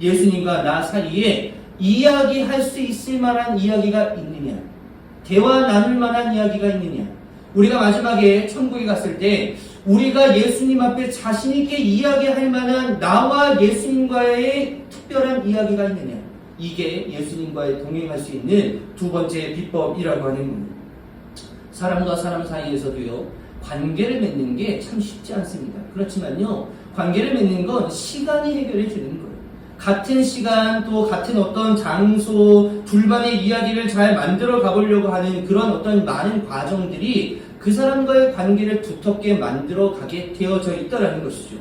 예수님과 나 사이에 이야기할 수 있을 만한 이야기가 있느냐? 대화 나눌 만한 이야기가 있느냐? 우리가 마지막에 천국에 갔을 때 우리가 예수님 앞에 자신 있게 이야기할 만한 나와 예수님과의 특별한 이야기가 있느냐? 이게 예수님과의 동행할 수 있는 두 번째 비법이라고 하는 겁니다. 사람과 사람 사이에서도요, 관계를 맺는 게 참 쉽지 않습니다. 그렇지만요, 관계를 맺는 건 시간이 해결해 주는 거예요. 같은 시간, 또 같은 어떤 장소, 둘만의 이야기를 잘 만들어 가보려고 하는 그런 어떤 많은 과정들이 그 사람과의 관계를 두텁게 만들어 가게 되어져 있다는 것이죠.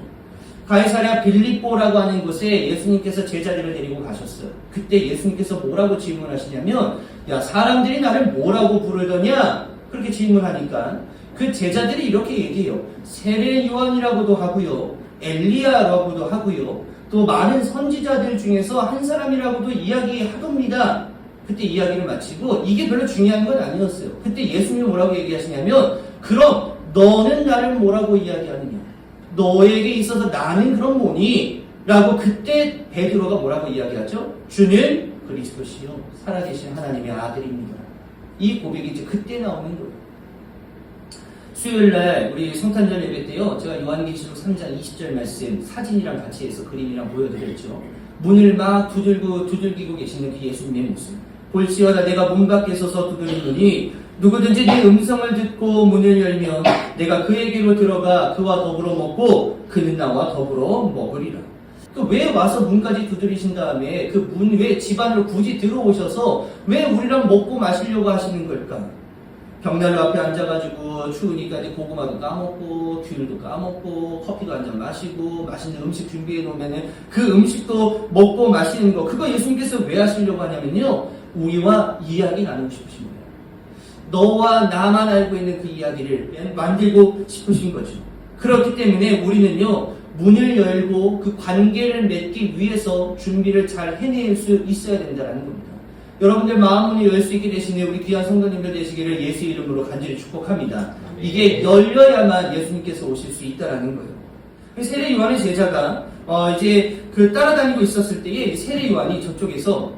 가이사랴 빌립보라고 하는 곳에 예수님께서 제자들을 데리고 가셨어요. 그때 예수님께서 뭐라고 질문하시냐면, 야, 사람들이 나를 뭐라고 부르더냐? 그렇게 질문하니까 그 제자들이 이렇게 얘기해요. 세례 요한이라고도 하고요, 엘리야라고도 하고요, 또 많은 선지자들 중에서 한 사람이라고도 이야기하겁니다. 그때 이야기를 마치고 이게 별로 중요한 건 아니었어요. 그때 예수님이 뭐라고 얘기하시냐면, 그럼 너는 나를 뭐라고 이야기하느냐? 너에게 있어서 나는 그럼 뭐니? 라고 그때 베드로가 뭐라고 이야기하죠? 주는 그리스도시요 살아계신 하나님의 아들입니다. 이 고백이 이제 그때 나오는 거예요. 수요일날 우리 성탄절 예배 때요, 제가 요한계시록 3장 20절 말씀 사진이랑 같이 해서 그림이랑 보여드렸죠. 문을 막 두들기고 계시는 그 예수님의 모습. 볼지어다 내가 문 밖에 서서 두드리노니 누구든지 내 음성을 듣고 문을 열면 내가 그에게로 들어가 그와 더불어 먹고 그는 나와 더불어 먹으리라. 또 왜 와서 문까지 두드리신 다음에 그 문 왜 집 안으로 굳이 들어오셔서 왜 우리랑 먹고 마시려고 하시는 걸까? 벽난로 앞에 앉아가지고 추우니까 이제 고구마도 까먹고 귤도 까먹고 커피도 한 잔 마시고 맛있는 음식 준비해 놓으면은 그 음식도 먹고 마시는 거, 그거 예수님께서 왜 하시려고 하냐면요, 우리와 이야기 나누고 싶으신 거예요. 너와 나만 알고 있는 그 이야기를 만들고 싶으신 거죠. 그렇기 때문에 우리는요, 문을 열고 그 관계를 맺기 위해서 준비를 잘 해낼 수 있어야 된다는 겁니다. 여러분들 마음문을 열 수 있게 되시는 우리 귀한 성도님들 되시기를 예수 이름으로 간절히 축복합니다. 이게 열려야만 예수님께서 오실 수 있다는 거예요. 세례 요한의 제자가 이제 그 따라다니고 있었을 때에 세례 요한이 저쪽에서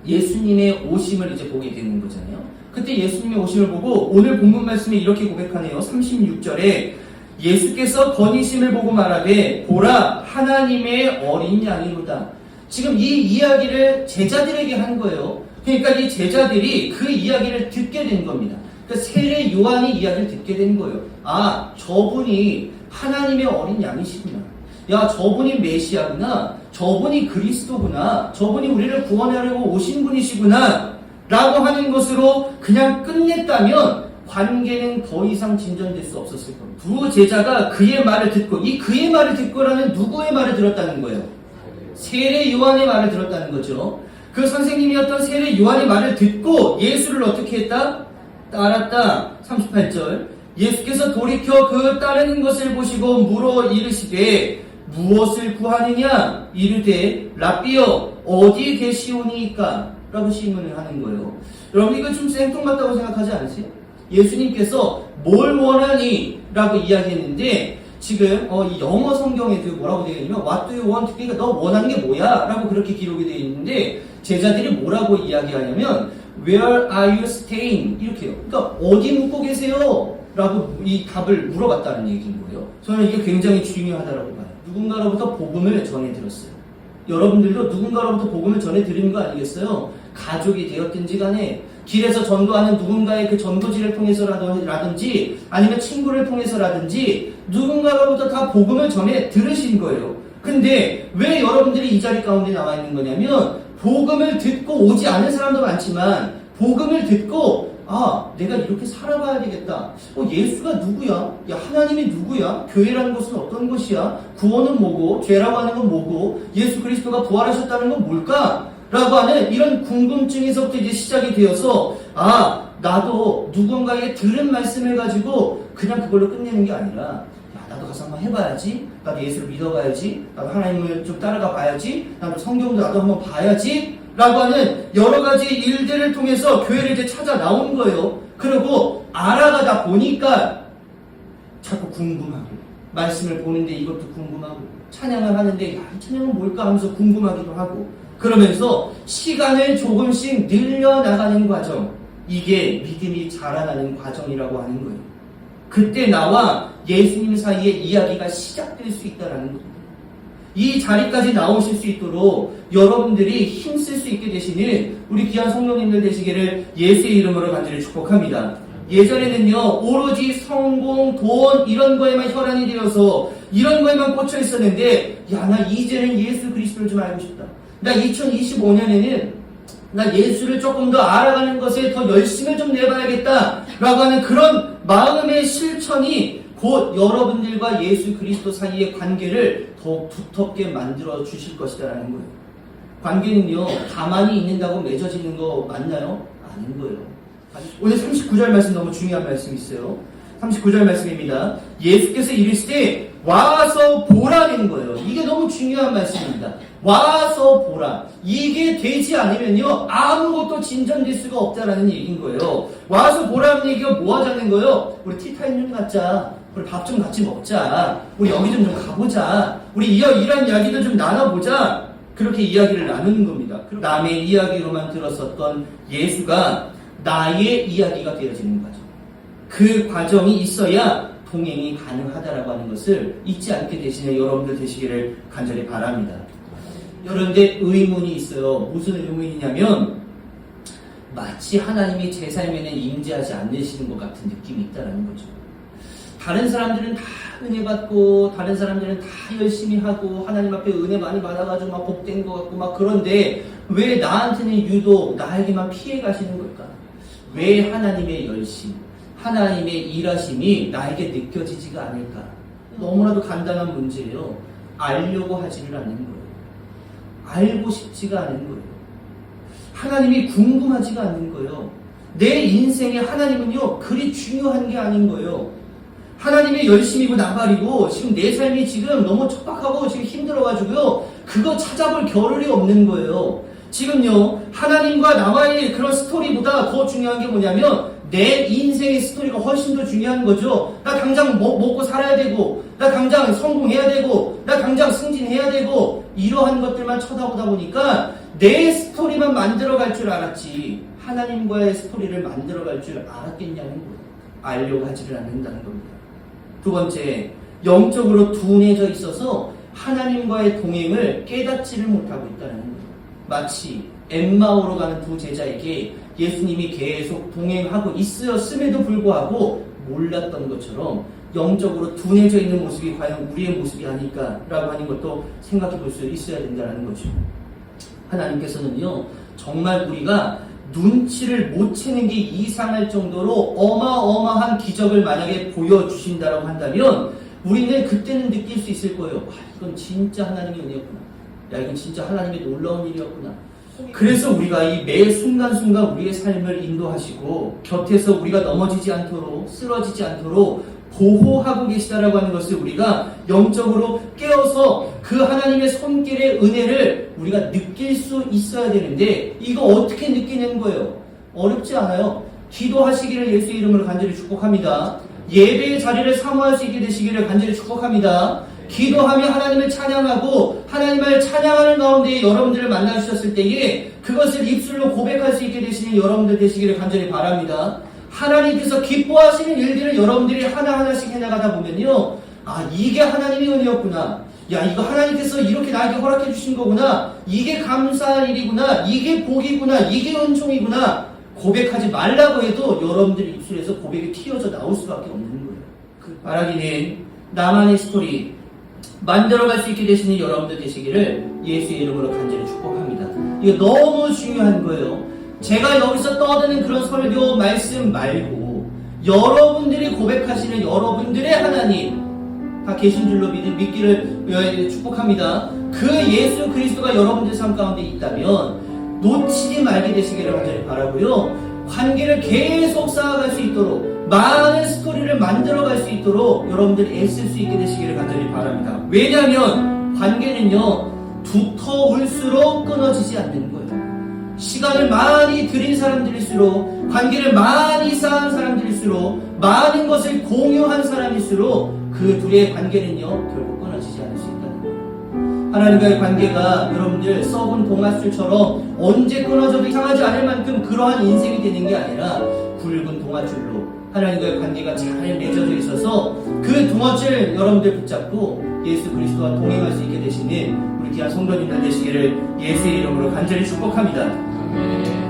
예수님의 오심을 이제 보게 되는 거잖아요. 그때 예수님의 오심을 보고 오늘 본문 말씀에 이렇게 고백하네요. 36절에 예수께서 건의심을 보고 말하되 보라 하나님의 어린 양이로다. 지금 이 이야기를 제자들에게 한 거예요. 그러니까 이 제자들이 그 이야기를 듣게 된 겁니다. 그러니까 세례 요한이 이야기를 듣게 된 거예요. 아, 저분이 하나님의 어린 양이시구나. 야, 저분이 메시아구나. 저분이 그리스도구나. 저분이 우리를 구원하려고 오신 분이시구나. 라고 하는 것으로 그냥 끝냈다면 관계는 더 이상 진전될 수 없었을 겁니다. 두 제자가 그의 말을 듣고, 이 그의 말을 듣고라는 누구의 말을 들었다는 거예요? 세례 요한의 말을 들었다는 거죠. 그 선생님이었던 세례 요한의 말을 듣고 예수를 어떻게 했다? 따랐다. 38절. 예수께서 돌이켜 그 따르는 것을 보시고 물어 이르시되 무엇을 구하느냐? 이르되 랍비여 어디 계시오니까? 라고 질문을 하는 거예요. 여러분, 이거 좀 생뚱맞다고 생각하지 않으세요? 예수님께서 뭘 원하니? 라고 이야기했는데 지금 이 영어 성경에도 뭐라고 되어 있냐면 What do you want? 그러니까 너 원하는 게 뭐야? 라고 그렇게 기록이 되어 있는데 제자들이 뭐라고 이야기하냐면 Where are you staying? 이렇게요. 그러니까 어디 묵고 계세요? 라고 이 답을 물어봤다는 얘기인 거예요. 저는 이게 굉장히 중요하다고 봐요. 누군가로부터 복음을 전해 들었어요. 여러분들도 누군가로부터 복음을 전해 드리는 거 아니겠어요? 가족이 되었든지 간에 길에서 전도하는 누군가의 그 전도지를 통해서라든지 아니면 친구를 통해서라든지 누군가로부터 다 복음을 전해 들으신 거예요. 근데 왜 여러분들이 이 자리 가운데 나와 있는 거냐면 복음을 듣고 오지 않은 사람도 많지만 복음을 듣고 내가 이렇게 살아가야 되겠다. 예수가 누구야? 야, 하나님이 누구야? 교회라는 것은 어떤 것이야? 구원은 뭐고? 죄라고 하는 건 뭐고? 예수 그리스도가 부활하셨다는 건 뭘까? 라고 하는 이런 궁금증에서부터 이제 시작이 되어서 나도 누군가의 들은 말씀을 가지고 그냥 그걸로 끝내는 게 아니라 나도 가서 한번 해봐야지. 나도 예수를 믿어봐야지. 나도 하나님을 좀 따라가 봐야지. 나도 성경도 나도 한번 봐야지. 라고 하는 여러 가지 일들을 통해서 교회를 이제 찾아 나온 거예요. 그리고 알아가다 보니까 자꾸 궁금하고 말씀을 보는데 이것도 궁금하고, 찬양을 하는데 야, 이 찬양은 뭘까 하면서 궁금하기도 하고, 그러면서 시간을 조금씩 늘려나가는 과정, 이게 믿음이 자라나는 과정이라고 하는 거예요. 그때 나와 예수님 사이에 이야기가 시작될 수 있다는 겁니다. 이 자리까지 나오실 수 있도록 여러분들이 힘쓸 수 있게 되시는 우리 귀한 성도님들 되시기를 예수의 이름으로 간절히 축복합니다. 예전에는요, 오로지 성공, 돈 이런 거에만 혈안이 되어서 이런 거에만 꽂혀 있었는데, 야, 나 이제는 예수 그리스도를 좀 알고 싶다. 나 2025년에는 나 예수를 조금 더 알아가는 것에 더 열심을 좀 내봐야겠다 라고 하는 그런 마음의 실천이 곧 여러분들과 예수 그리스도 사이의 관계를 더욱 두텁게 만들어 주실 것이다라는 거예요. 관계는요, 가만히 있는다고 맺어지는 거 맞나요? 아닌 거예요. 오늘 39절 말씀 너무 중요한 말씀이 있어요. 39절 말씀입니다. 예수께서 이르시되 와서 보라는 거예요. 이게 너무 중요한 말씀입니다. 와서 보라. 이게 되지 않으면요, 아무것도 진전될 수가 없다라는 얘기인 거예요. 와서 보라는 얘기가 뭐 하자는 거예요? 우리 티타임 좀 갖자. 우리 밥 좀 같이 먹자. 우리 여기 좀 가보자. 우리 이런 이야기도 좀 나눠보자. 그렇게 이야기를 나누는 겁니다. 남의 이야기로만 들었었던 예수가 나의 이야기가 되어지는 과정. 그 과정이 있어야 동행이 가능하다라고 하는 것을 잊지 않게 되시는 여러분들 되시기를 간절히 바랍니다. 그런데 의문이 있어요. 무슨 의문이냐면 마치 하나님이 제 삶에는 임재하지 않으시는 것 같은 느낌이 있다는 거죠. 다른 사람들은 다 은혜 받고 다른 사람들은 다 열심히 하고 하나님 앞에 은혜 많이 받아가지고 막 복된 것 같고 막 그런데 왜 나한테는 유독 나에게만 피해 가시는 걸까? 왜 하나님의 열심, 하나님의 일하심이 나에게 느껴지지가 않을까? 너무나도 간단한 문제예요. 알려고 하지를 않는 거예요. 알고 싶지가 않은 거예요. 하나님이 궁금하지가 않는 거예요. 내 인생에 하나님은요, 그리 중요한 게 아닌 거예요. 하나님의 열심이고 나발이고 지금 내 삶이 지금 너무 척박하고 지금 힘들어가지고요, 그거 찾아볼 겨를이 없는 거예요. 지금요, 하나님과 나와의 그런 스토리보다 더 중요한 게 뭐냐면 내 인생의 스토리가 훨씬 더 중요한 거죠. 나 당장 먹고 살아야 되고, 나 당장 성공해야 되고, 나 당장 승진해야 되고, 이러한 것들만 쳐다보다 보니까 내 스토리만 만들어갈 줄 알았지 하나님과의 스토리를 만들어갈 줄 알았겠냐는 거예요. 알려고 하지를 않는다는 겁니다. 두 번째, 영적으로 둔해져 있어서 하나님과의 동행을 깨닫지를 못하고 있다는 거예요. 마치 엠마오로 가는 두 제자에게 예수님이 계속 동행하고 있었음에도 불구하고 몰랐던 것처럼 영적으로 둔해져 있는 모습이 과연 우리의 모습이 아닐까라고 하는 것도 생각해 볼 수 있어야 된다는 거죠. 하나님께서는요, 정말 우리가 눈치를 못 채는 게 이상할 정도로 어마어마한 기적을 만약에 보여주신다라고 한다면 우리는 그때는 느낄 수 있을 거예요. 와, 이건 진짜 하나님의 은혜였구나. 야, 이건 진짜 하나님의 놀라운 일이었구나. 그래서 우리가 이 매 순간순간 우리의 삶을 인도하시고 곁에서 우리가 넘어지지 않도록, 쓰러지지 않도록 보호하고 계시다라고 하는 것을 우리가 영적으로 깨어서 그 하나님의 손길의 은혜를 우리가 느낄 수 있어야 되는데, 이거 어떻게 느끼는 거예요? 어렵지 않아요. 기도하시기를 예수의 이름으로 간절히 축복합니다. 예배의 자리를 사모할 수 있게 되시기를 간절히 축복합니다. 기도하며 하나님을 찬양하고 하나님을 찬양하는 가운데 여러분들을 만나주셨을 때에 그것을 입술로 고백할 수 있게 되시는 여러분들 되시기를 간절히 바랍니다. 하나님께서 기뻐하시는 일들을 여러분들이 하나하나씩 해나가다 보면요, 아, 이게 하나님의 은혜였구나. 야, 이거 하나님께서 이렇게 나에게 허락해 주신 거구나. 이게 감사할 일이구나. 이게 복이구나. 이게 은총이구나. 고백하지 말라고 해도 여러분들 입술에서 고백이 튀어져 나올 수밖에 없는 거예요. 그 말하기는 나만의 스토리 만들어갈 수 있게 되시는 여러분들 되시기를 예수의 이름으로 간절히 축복합니다. 이거 너무 중요한 거예요. 제가 여기서 떠드는 그런 설교 말씀 말고 여러분들이 고백하시는 여러분들의 하나님 다 계신 줄로 믿기를 축복합니다. 그 예수 그리스도가 여러분들 삶 가운데 있다면 놓치지 말게 되시기를 간절히 바라고요. 관계를 계속 쌓아갈 수 있도록, 많은 스토리를 만들어갈 수 있도록 여러분들이 애쓸 수 있게 되시기를 간절히 바랍니다. 왜냐하면 관계는요, 두터울수록 끊어지지 않는 거예요. 시간을 많이 들인 사람들일수록, 관계를 많이 쌓은 사람들일수록, 많은 것을 공유한 사람일수록 그 둘의 관계는요 결국 끊어지지 않을 수 있다는 거예요. 하나님과의 관계가 여러분들 썩은 동아줄처럼 언제 끊어져도 이상하지 않을 만큼 그러한 인생이 되는 게 아니라 굵은 동아줄로 하나님과의 관계가 잘 맺어져 있어서 그 동아줄 여러분들 붙잡고 예수 그리스도와 동행할 수 있게 되시는 우리 귀한 성도님들 되시기를 예수의 이름으로 간절히 축복합니다.